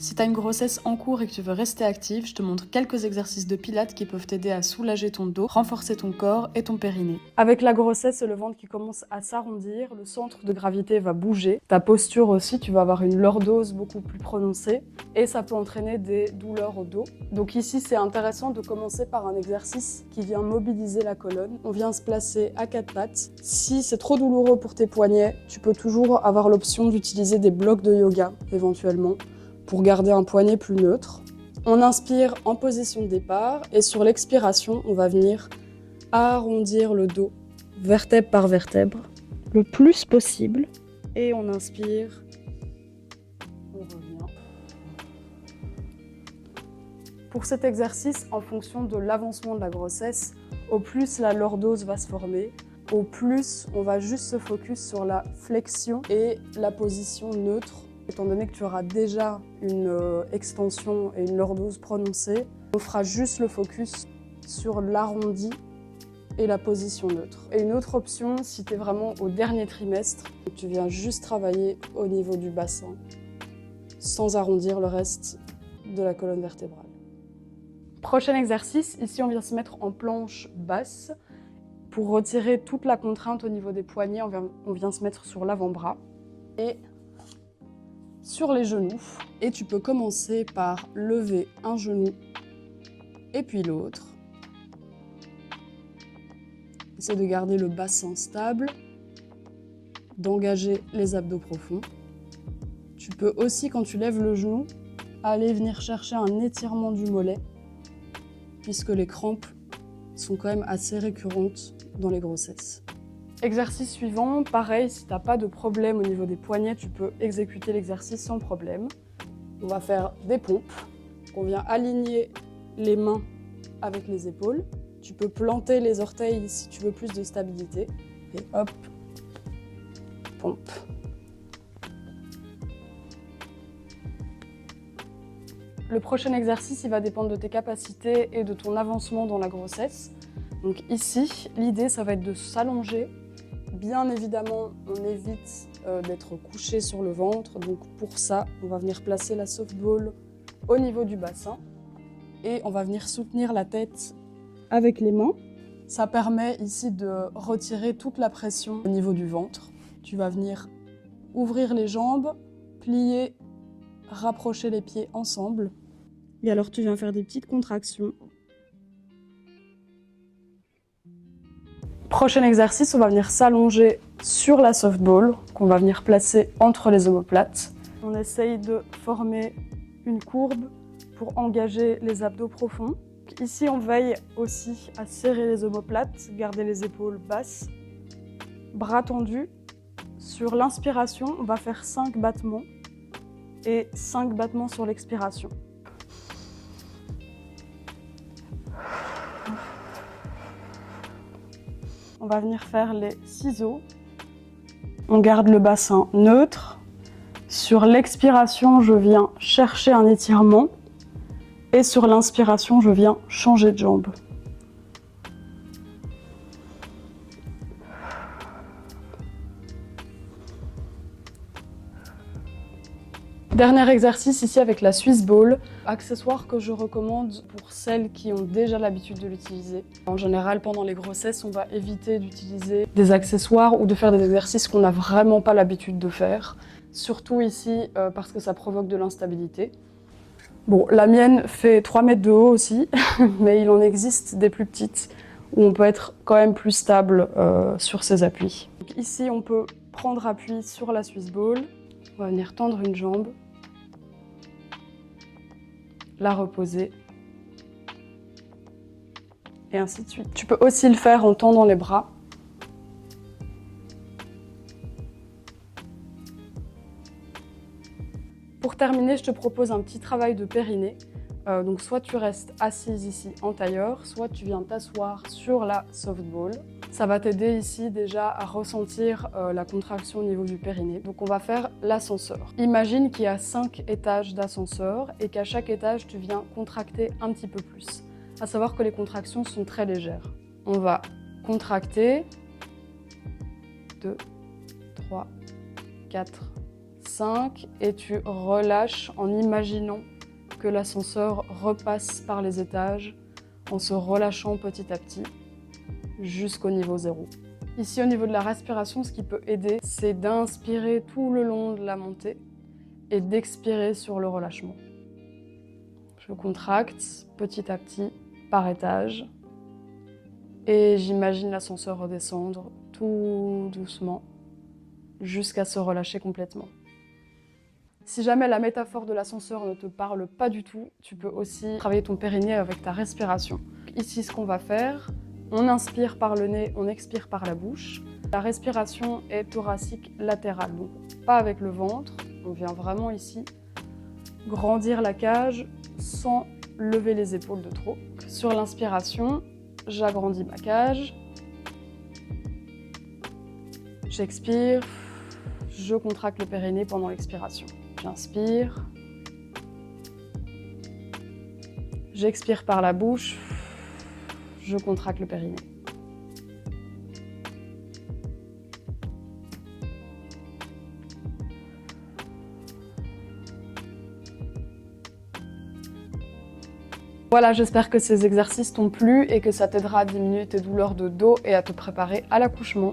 Si tu as une grossesse en cours et que tu veux rester active, je te montre quelques exercices de pilates qui peuvent t'aider à soulager ton dos, renforcer ton corps et ton périnée. Avec la grossesse et le ventre qui commence à s'arrondir, le centre de gravité va bouger. Ta posture aussi, tu vas avoir une lordose beaucoup plus prononcée et ça peut entraîner des douleurs au dos. Donc ici, c'est intéressant de commencer par un exercice qui vient mobiliser la colonne. On vient se placer à quatre pattes. Si c'est trop douloureux pour tes poignets, tu peux toujours avoir l'option d'utiliser des blocs de yoga éventuellement, pour garder un poignet plus neutre. On inspire en position de départ et sur l'expiration, on va venir arrondir le dos, vertèbre par vertèbre, le plus possible. Et on inspire, on revient. Pour cet exercice, en fonction de l'avancement de la grossesse, au plus la lordose va se former, au plus on va juste se focus sur la flexion et la position neutre. Étant donné que tu auras déjà une extension et une lordose prononcée, on fera juste le focus sur l'arrondi et la position neutre. Et une autre option, si tu es vraiment au dernier trimestre, tu viens juste travailler au niveau du bassin, sans arrondir le reste de la colonne vertébrale. Prochain exercice, ici on vient se mettre en planche basse. Pour retirer toute la contrainte au niveau des poignets, on vient se mettre sur l'avant-bras. Et sur les genoux, et tu peux commencer par lever un genou et puis l'autre. Essaie de garder le bassin stable, d'engager les abdos profonds. Tu peux aussi, quand tu lèves le genou, aller venir chercher un étirement du mollet, puisque les crampes sont quand même assez récurrentes dans les grossesses. Exercice suivant, pareil, si tu n'as pas de problème au niveau des poignets, tu peux exécuter l'exercice sans problème. On va faire des pompes. On vient aligner les mains avec les épaules. Tu peux planter les orteils si tu veux plus de stabilité. Et hop, pompe. Le prochain exercice, il va dépendre de tes capacités et de ton avancement dans la grossesse. Donc ici, l'idée, ça va être de s'allonger. Bien évidemment, on évite d'être couché sur le ventre. Donc pour ça, on va venir placer la softball au niveau du bassin. Et on va venir soutenir la tête avec les mains. Ça permet ici de retirer toute la pression au niveau du ventre. Tu vas venir ouvrir les jambes, plier, rapprocher les pieds ensemble. Et alors tu viens faire des petites contractions. Prochain exercice, on va venir s'allonger sur la softball qu'on va venir placer entre les omoplates. On essaye de former une courbe pour engager les abdos profonds. Ici, on veille aussi à serrer les omoplates, garder les épaules basses, bras tendus. Sur l'inspiration, on va faire 5 battements et 5 battements sur l'expiration. On va venir faire les ciseaux. On garde le bassin neutre. Sur l'expiration, je viens chercher un étirement. Et sur l'inspiration, je viens changer de jambe. Dernier exercice ici avec la Swiss Ball, accessoire que je recommande pour celles qui ont déjà l'habitude de l'utiliser. En général, pendant les grossesses, on va éviter d'utiliser des accessoires ou de faire des exercices qu'on n'a vraiment pas l'habitude de faire. Surtout ici, parce que ça provoque de l'instabilité. Bon, la mienne fait 3 mètres de haut aussi, mais il en existe des plus petites où on peut être quand même plus stable sur ses appuis. Donc ici, on peut prendre appui sur la Swiss Ball. On va venir tendre une jambe, la reposer, et ainsi de suite. Tu peux aussi le faire en tendant les bras. Pour terminer, je te propose un petit travail de périnée. Donc soit tu restes assise ici en tailleur, soit tu viens t'asseoir sur la softball. Ça va t'aider ici déjà à ressentir la contraction au niveau du périnée. Donc on va faire l'ascenseur. Imagine qu'il y a 5 étages d'ascenseur et qu'à chaque étage tu viens contracter un petit peu plus. À savoir que les contractions sont très légères. On va contracter 2, 3, 4, 5 et tu relâches en imaginant que l'ascenseur repasse par les étages en se relâchant petit à petit jusqu'au niveau 0. Ici, au niveau de la respiration, ce qui peut aider, c'est d'inspirer tout le long de la montée et d'expirer sur le relâchement. Je contracte petit à petit par étage et j'imagine l'ascenseur redescendre tout doucement jusqu'à se relâcher complètement. Si jamais la métaphore de l'ascenseur ne te parle pas du tout, tu peux aussi travailler ton périnée avec ta respiration. Ici, ce qu'on va faire, on inspire par le nez, on expire par la bouche. La respiration est thoracique latérale, donc pas avec le ventre. On vient vraiment ici grandir la cage sans lever les épaules de trop. Sur l'inspiration, j'agrandis ma cage. J'expire, je contracte le périnée pendant l'expiration. J'inspire. J'expire par la bouche. Je contracte le périnée. Voilà, j'espère que ces exercices t'ont plu et que ça t'aidera à diminuer tes douleurs de dos et à te préparer à l'accouchement.